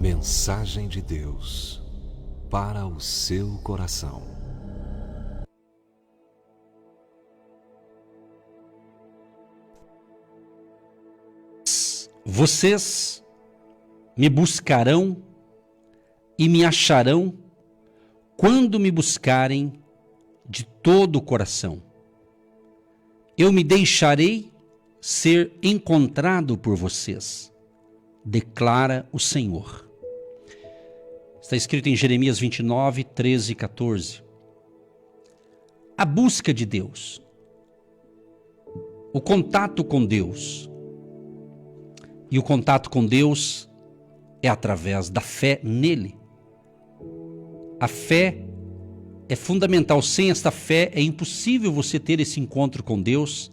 Mensagem de Deus para o seu coração. Vocês me buscarão e me acharão quando me buscarem de todo o coração. Eu me deixarei ser encontrado por vocês, declara o Senhor. Está escrito em Jeremias 29, 13 e 14. A busca de Deus, o contato com Deus. E o contato com Deus é através da fé nele. A fé é fundamental. Sem esta fé é impossível você ter esse encontro com Deus,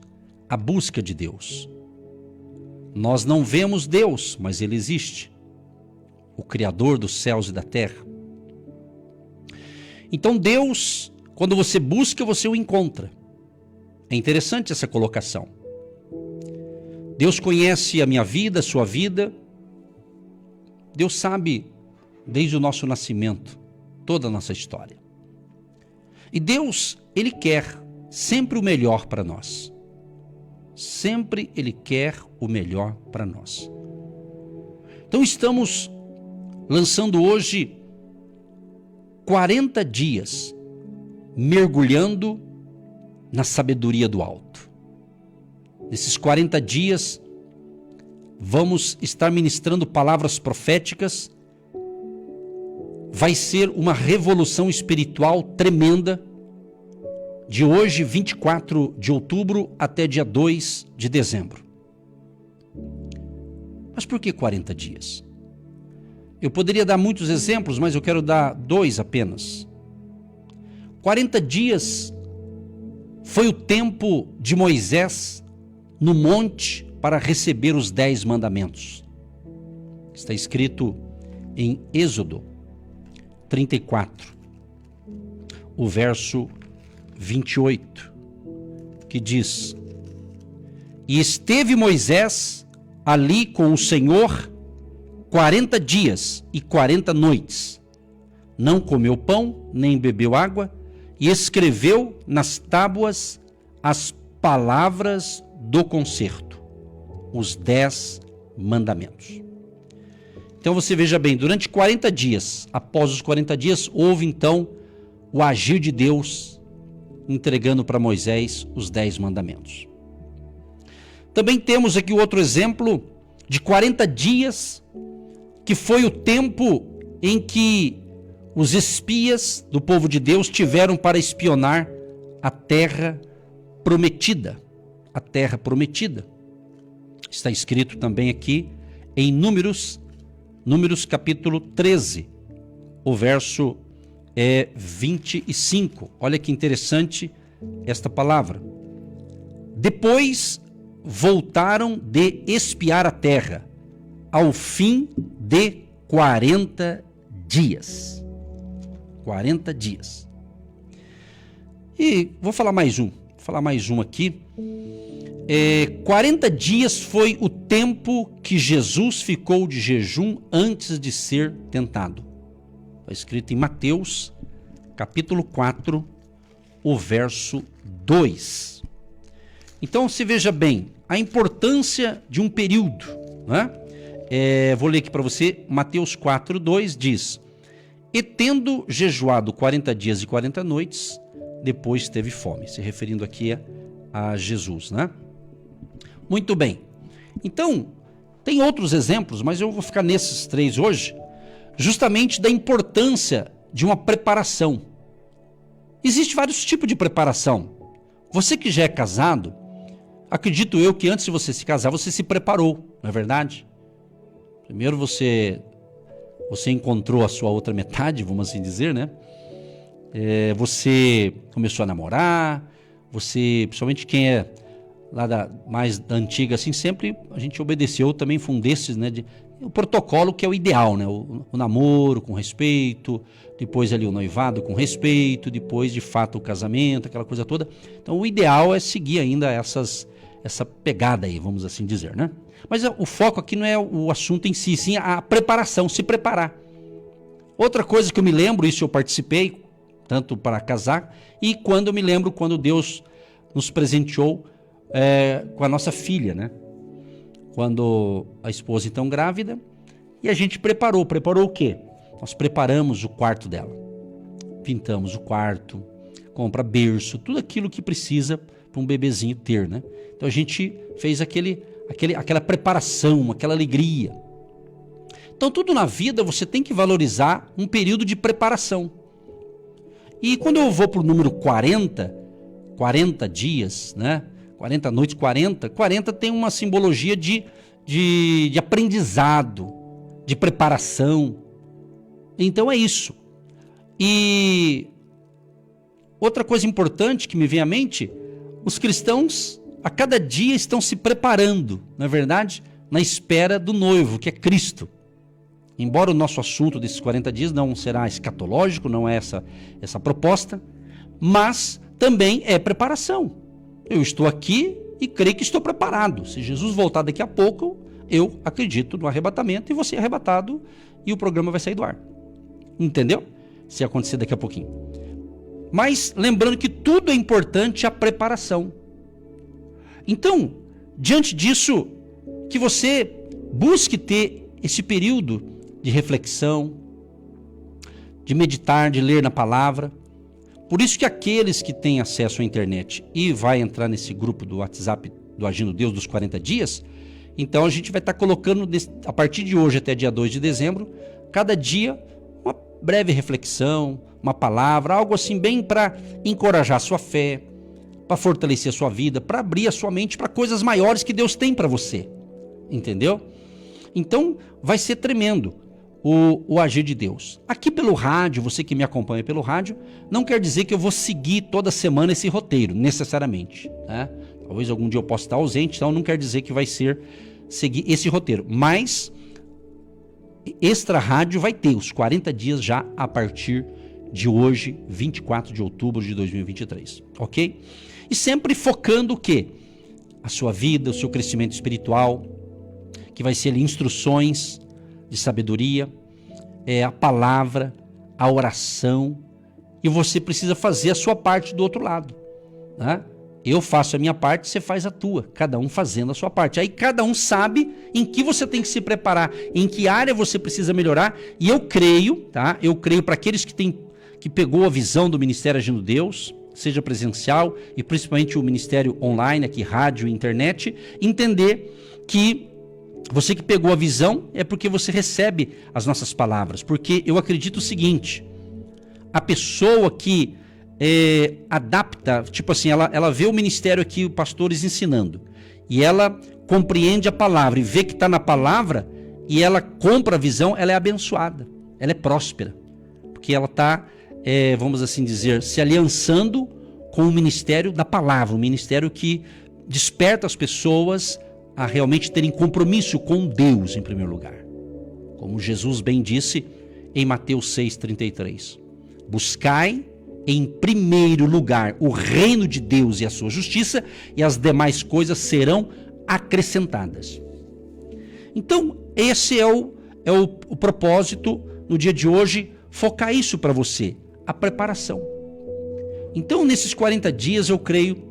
a busca de Deus. Nós não vemos Deus, mas Ele existe. O Criador dos céus e da terra. Então Deus, quando você busca, você o encontra. É interessante essa colocação. Deus conhece a minha vida, a sua vida. Deus sabe, desde o nosso nascimento, toda a nossa história. E Deus, Ele quer sempre o melhor para nós. Sempre Ele quer o melhor para nós. Então estamos lançando hoje 40 dias mergulhando na sabedoria do alto. Nesses 40 dias, vamos estar ministrando palavras proféticas. Vai ser uma revolução espiritual tremenda, de hoje, 24 de outubro, até dia 2 de dezembro. Mas por que 40 dias? Eu poderia dar muitos exemplos, mas eu quero dar 2 apenas. 40 dias foi o tempo de Moisés no monte para receber os 10 mandamentos. Está escrito em Êxodo 34, o verso 28, que diz: E esteve Moisés ali com o Senhor 40 dias e 40 noites. Não comeu pão, nem bebeu água, e escreveu nas tábuas as palavras do concerto, os 10 mandamentos. Então você veja bem, durante 40 dias, após os 40 dias, houve então o agir de Deus, entregando para Moisés os 10 mandamentos. Também temos aqui outro exemplo de 40 dias, que foi o tempo em que os espias do povo de Deus tiveram para espionar a terra prometida. A terra prometida. Está escrito também aqui em Números capítulo 13, o verso 25. Olha que interessante esta palavra. Depois voltaram de espiar a terra, ao fim de 40 dias. 40 dias. E vou falar mais um aqui. 40 dias foi o tempo que Jesus ficou de jejum antes de ser tentado. Está escrito em Mateus, capítulo 4, o verso 2. Então, se veja bem, a importância de um período, né? Vou ler aqui para você, Mateus 4, 2 diz: E tendo jejuado 40 dias e 40 noites, depois teve fome. Se referindo aqui a Jesus, né? Muito bem. Então, tem outros exemplos, mas eu vou ficar nesses 3 hoje, justamente da importância de uma preparação. Existem vários tipos de preparação. Você que já é casado, acredito eu que antes de você se casar, você se preparou, não é verdade? Primeiro você encontrou a sua outra metade, vamos assim dizer, né? Você começou a namorar, principalmente quem é lá mais da antiga, assim, sempre a gente obedeceu também, foi um desses, né? O protocolo que é o ideal, né? O namoro com respeito, depois ali o noivado com respeito, depois de fato o casamento, aquela coisa toda. Então o ideal é seguir ainda essa pegada aí, vamos assim dizer, né? Mas o foco aqui não é o assunto em si, sim a preparação, se preparar. Outra coisa que eu me lembro, isso eu participei, tanto para casar, e quando eu me lembro, quando Deus nos presenteou com a nossa filha, né? Quando a esposa então grávida, e a gente preparou o quê? Nós preparamos o quarto dela, pintamos o quarto, compra berço, tudo aquilo que precisa para um bebezinho ter, né? Então a gente fez aquela preparação, aquela alegria. Então tudo na vida você tem que valorizar um período de preparação. E quando eu vou para o número 40 dias, né? 40 noites, 40 tem uma simbologia de aprendizado, de preparação. Então é isso. E outra coisa importante que me vem à mente, os cristãos a cada dia estão se preparando, não é verdade? Na espera do noivo, que é Cristo. Embora o nosso assunto desses 40 dias não será escatológico, não é essa proposta, mas também é preparação. Eu estou aqui e creio que estou preparado. Se Jesus voltar daqui a pouco, eu acredito no arrebatamento e vou ser arrebatado e o programa vai sair do ar. Entendeu? Se acontecer daqui a pouquinho. Mas lembrando que tudo é importante a preparação. Então, diante disso, que você busque ter esse período de reflexão, de meditar, de ler na palavra. Por isso que aqueles que têm acesso à internet e vai entrar nesse grupo do WhatsApp do Agindo Deus dos 40 dias, então a gente vai estar colocando, a partir de hoje até dia 2 de dezembro, cada dia uma breve reflexão, uma palavra, algo assim bem para encorajar a sua fé, para fortalecer a sua vida, para abrir a sua mente para coisas maiores que Deus tem para você. Entendeu? Então vai ser tremendo o agir de Deus. Aqui pelo rádio, você que me acompanha pelo rádio, não quer dizer que eu vou seguir toda semana esse roteiro, necessariamente. Né? Talvez algum dia eu possa estar ausente, então não quer dizer que vai ser seguir esse roteiro. Mas Extra Rádio vai ter os 40 dias já a partir de hoje, 24 de outubro de 2023. Ok? E sempre focando o quê? A sua vida, o seu crescimento espiritual, que vai ser ali instruções de sabedoria, a palavra, a oração, e você precisa fazer a sua parte do outro lado. Né? Eu faço a minha parte, você faz a tua, cada um fazendo a sua parte. Aí cada um sabe em que você tem que se preparar, em que área você precisa melhorar, e eu creio, tá? Eu creio para aqueles que pegou a visão do Ministério Agindo Deus, seja presencial e principalmente o ministério online, aqui rádio e internet, entender que você que pegou a visão é porque você recebe as nossas palavras. Porque eu acredito o seguinte, a pessoa que adapta, tipo assim, ela vê o ministério aqui, os pastores ensinando, e ela compreende a palavra e vê que está na palavra, e ela compra a visão, ela é abençoada, ela é próspera, porque ela está, vamos assim dizer, se aliançando com o ministério da palavra, um ministério que desperta as pessoas a realmente terem compromisso com Deus em primeiro lugar. Como Jesus bem disse em Mateus 6,33. Buscai em primeiro lugar o reino de Deus e a sua justiça, e as demais coisas serão acrescentadas. Então, esse é o propósito no dia de hoje, focar isso para você, a preparação. Então, nesses 40 dias, eu creio,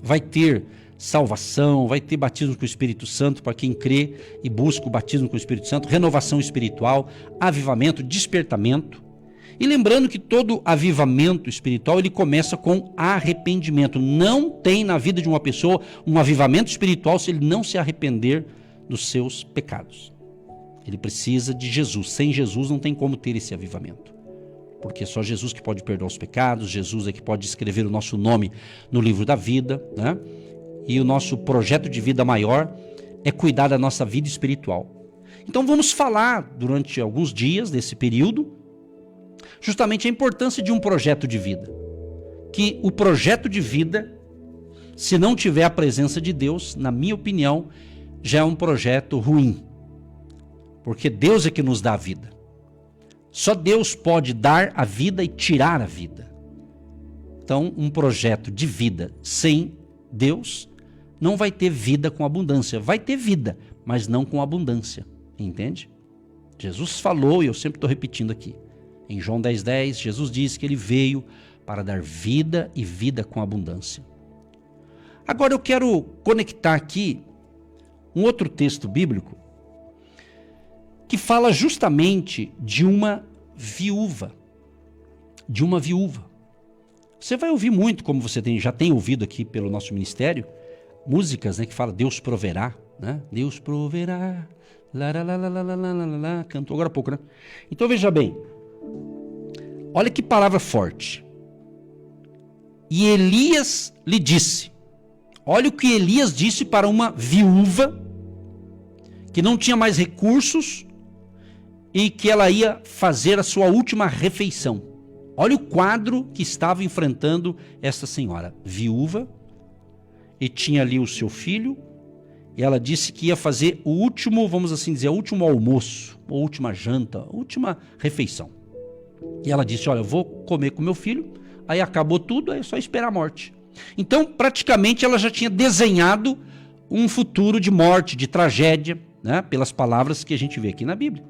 vai ter salvação, vai ter batismo com o Espírito Santo para quem crê e busca o batismo com o Espírito Santo, renovação espiritual, avivamento, despertamento. E lembrando que todo avivamento espiritual, ele começa com arrependimento. Não tem na vida de uma pessoa um avivamento espiritual se ele não se arrepender dos seus pecados. Ele precisa de Jesus. Sem Jesus não tem como ter esse avivamento. Porque é só Jesus que pode perdoar os pecados, Jesus é que pode escrever o nosso nome no livro da vida, né? E o nosso projeto de vida maior é cuidar da nossa vida espiritual. Então vamos falar durante alguns dias desse período justamente a importância de um projeto de vida. Que o projeto de vida, se não tiver a presença de Deus, na minha opinião, já é um projeto ruim. Porque Deus é que nos dá a vida. Só Deus pode dar a vida e tirar a vida. Então, um projeto de vida sem Deus não vai ter vida com abundância. Vai ter vida, mas não com abundância. Entende? Jesus falou, e eu sempre estou repetindo aqui. Em João 10,10, Jesus disse que ele veio para dar vida e vida com abundância. Agora eu quero conectar aqui um outro texto bíblico que fala justamente de uma viúva. De uma viúva. Você vai ouvir muito, como você já tem ouvido aqui pelo nosso ministério, músicas, né, que fala Deus proverá, né? Deus proverá, cantou agora há pouco, né? Então veja bem, olha que palavra forte. E Elias lhe disse, olha o que Elias disse para uma viúva que não tinha mais recursos e que ela ia fazer a sua última refeição. Olha o quadro que estava enfrentando essa senhora, viúva, e tinha ali o seu filho, e ela disse que ia fazer o último, vamos assim dizer, o último almoço, a última janta, a última refeição. E ela disse, olha, eu vou comer com meu filho, aí acabou tudo, aí é só esperar a morte. Então, praticamente, ela já tinha desenhado um futuro de morte, de tragédia, né, pelas palavras que a gente vê aqui na Bíblia.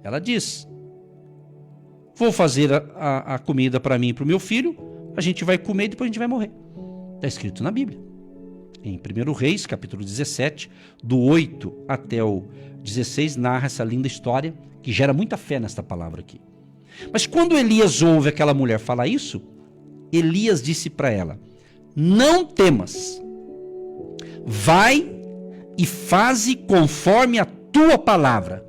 Ela diz, vou fazer a comida para mim e para o meu filho, a gente vai comer e depois a gente vai morrer. Está escrito na Bíblia. Em 1 Reis, capítulo 17, do 8 até o 16, narra essa linda história que gera muita fé nesta palavra aqui. Mas quando Elias ouve aquela mulher falar isso, Elias disse para ela, não temas, vai e faze conforme a tua palavra.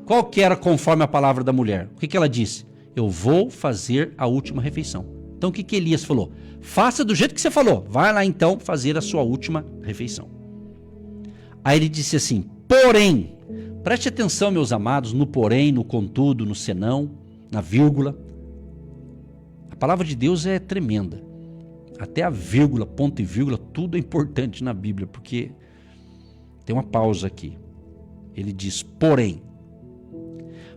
Qual que era conforme a palavra da mulher? O que ela disse? Eu vou fazer a última refeição. Então o que Elias falou? Faça do jeito que você falou. Vai lá então fazer a sua última refeição. Aí ele disse assim, porém, preste atenção meus amados, no porém, no contudo, no senão, na vírgula. A palavra de Deus é tremenda. Até a vírgula, ponto e vírgula, tudo é importante na Bíblia, porque tem uma pausa aqui. Ele diz, porém,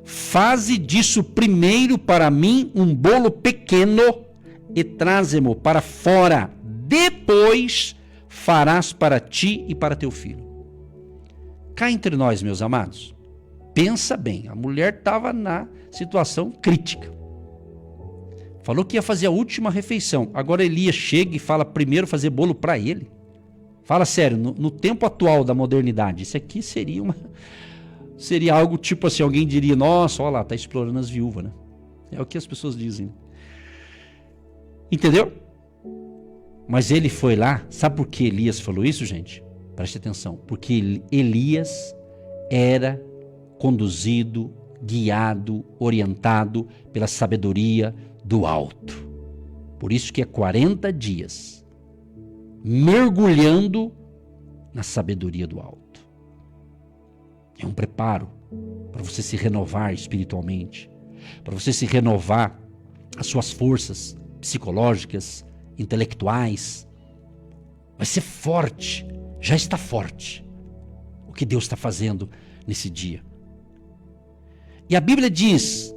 faze disso primeiro para mim um bolo pequeno e traze-mo para fora. Depois farás para ti e para teu filho. Cá entre nós, meus amados, pensa bem, a mulher estava na situação crítica. Falou que ia fazer a última refeição. Agora Elias chega e fala primeiro fazer bolo para ele. Fala sério, no tempo atual da modernidade, isso aqui seria algo tipo assim, alguém diria, nossa, olha lá, tá explorando as viúvas, né? É o que as pessoas dizem. Entendeu? Mas ele foi lá, sabe por que Elias falou isso, gente? Preste atenção, porque Elias era conduzido, guiado, orientado pela sabedoria do alto. Por isso que é 40 dias mergulhando na sabedoria do alto. É um preparo para você se renovar espiritualmente, para você se renovar as suas forças psicológicas, intelectuais. Vai ser forte, já está forte o que Deus está fazendo nesse dia. E a Bíblia diz,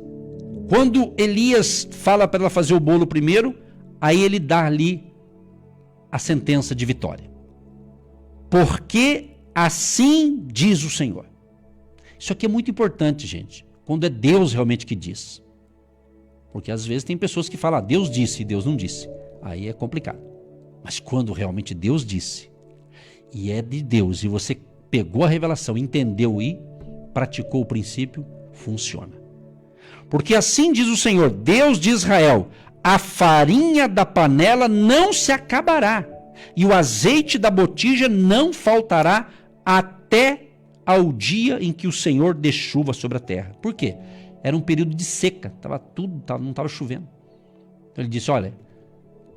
quando Elias fala para ela fazer o bolo primeiro, aí ele dá ali a sentença de vitória. Porque assim diz o Senhor. Isso aqui é muito importante, gente, quando é Deus realmente que diz. Porque às vezes tem pessoas que falam, Deus disse e Deus não disse. Aí é complicado. Mas quando realmente Deus disse, e é de Deus, e você pegou a revelação, entendeu e praticou o princípio, funciona. Porque assim diz o Senhor, Deus de Israel, a farinha da panela não se acabará, e o azeite da botija não faltará até ao dia em que o Senhor dê chuva sobre a terra. Por quê? Era um período de seca, não estava chovendo. Então ele disse, olha,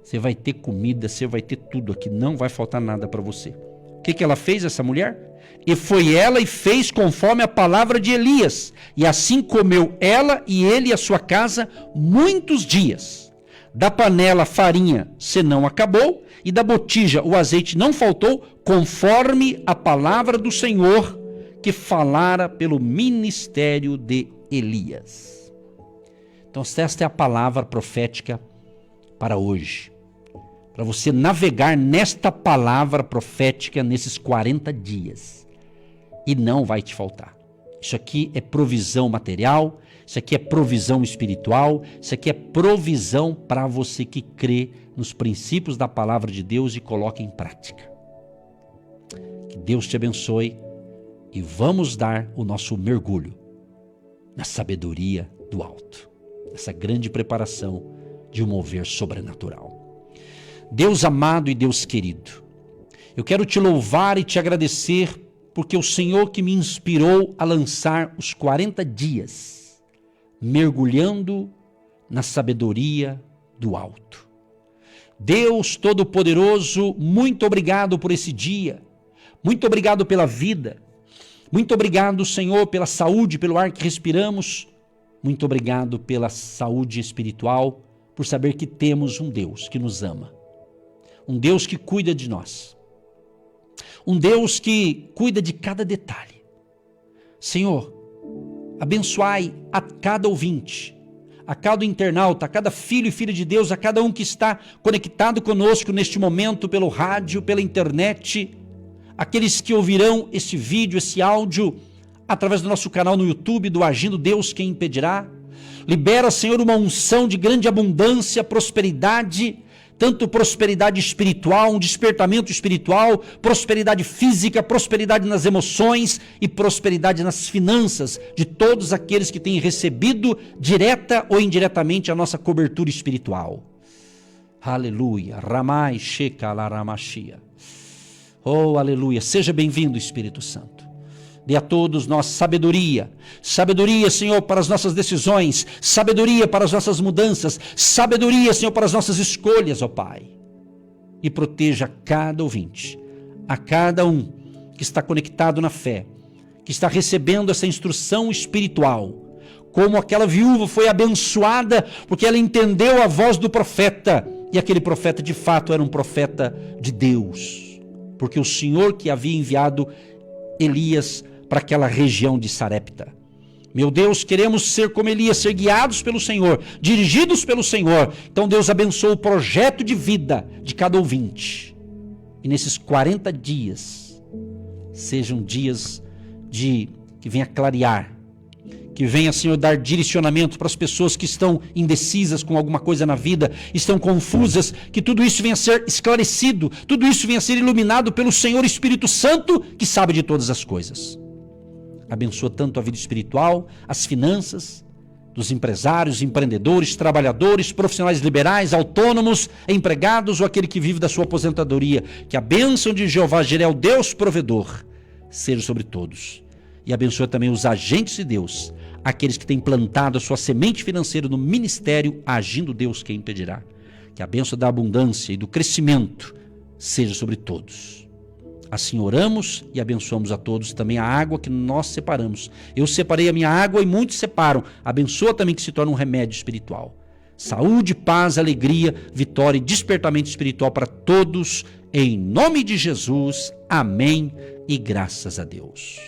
você vai ter comida, você vai ter tudo aqui, não vai faltar nada para você. O que ela fez, essa mulher? E foi ela e fez conforme a palavra de Elias. E assim comeu ela e ele e a sua casa muitos dias. Da panela a farinha se não acabou, e da botija o azeite não faltou, conforme a palavra do Senhor que falara pelo ministério de Elias. Então esta é a palavra profética para hoje. para você navegar nesta palavra profética nesses 40 dias. E não vai te faltar. Isso aqui é provisão material, isso aqui é provisão espiritual, isso aqui é provisão para você que crê nos princípios da palavra de Deus e coloca em prática. Que Deus te abençoe e vamos dar o nosso mergulho na sabedoria do alto, essa grande preparação de um mover sobrenatural. Deus amado e Deus querido, eu quero te louvar e te agradecer porque o Senhor que me inspirou a lançar os 40 dias, mergulhando na sabedoria do alto. Deus Todo-Poderoso, muito obrigado por esse dia, muito obrigado pela vida, muito obrigado, Senhor, pela saúde, pelo ar que respiramos, muito obrigado pela saúde espiritual, por saber que temos um Deus que nos ama, um Deus que cuida de nós, um Deus que cuida de cada detalhe. Senhor, abençoai a cada ouvinte, a cada internauta, a cada filho e filha de Deus, a cada um que está conectado conosco neste momento pelo rádio, pela internet, aqueles que ouvirão esse vídeo, esse áudio, através do nosso canal no YouTube, do Agindo Deus Quem Impedirá. Libera, Senhor, uma unção de grande abundância, prosperidade, tanto prosperidade espiritual, um despertamento espiritual, prosperidade física, prosperidade nas emoções e prosperidade nas finanças de todos aqueles que têm recebido direta ou indiretamente a nossa cobertura espiritual. Aleluia. Ramai Sheka Laramashia. Oh, aleluia. Seja bem-vindo, Espírito Santo. Dê a todos nós sabedoria, sabedoria, Senhor, para as nossas decisões, sabedoria para as nossas mudanças, sabedoria, Senhor, para as nossas escolhas, ó Pai. E proteja cada ouvinte, a cada um que está conectado na fé, que está recebendo essa instrução espiritual, como aquela viúva foi abençoada porque ela entendeu a voz do profeta, e aquele profeta de fato era um profeta de Deus, porque o Senhor que havia enviado Elias para aquela região de Sarepta. Meu Deus, queremos ser como Elias, ser guiados pelo Senhor, dirigidos pelo Senhor. Então Deus abençoa o projeto de vida de cada ouvinte. E nesses 40 dias, sejam dias que venha clarear, que venha, Senhor, dar direcionamento para as pessoas que estão indecisas com alguma coisa na vida, estão confusas, que tudo isso venha a ser esclarecido, tudo isso venha a ser iluminado pelo Senhor Espírito Santo, que sabe de todas as coisas. Abençoa tanto a vida espiritual, as finanças, dos empresários, empreendedores, trabalhadores, profissionais liberais, autônomos, empregados ou aquele que vive da sua aposentadoria. Que a bênção de Jeová Jireh, o Deus provedor, seja sobre todos. E abençoa também os agentes de Deus, aqueles que têm plantado a sua semente financeira no ministério, agindo Deus Quem Impedirá. Que a bênção da abundância e do crescimento seja sobre todos. Assim oramos e abençoamos a todos também a água que nós separamos. Eu separei a minha água e muitos separam. Abençoa também que se torna um remédio espiritual. Saúde, paz, alegria, vitória e despertamento espiritual para todos. Em nome de Jesus. Amém e graças a Deus.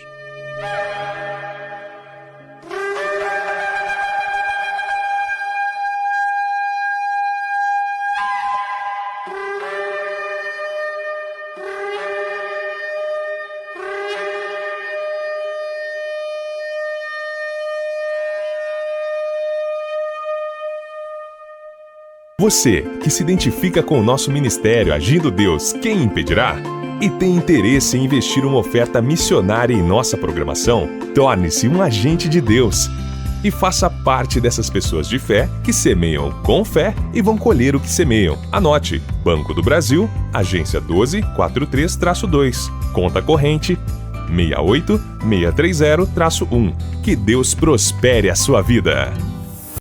Você que se identifica com o nosso ministério Agindo Deus Quem Impedirá e tem interesse em investir uma oferta missionária em nossa programação, torne-se um agente de Deus e faça parte dessas pessoas de fé que semeiam com fé e vão colher o que semeiam. Anote: Banco do Brasil, agência 1243-2, conta corrente 68630-1. Que Deus prospere a sua vida.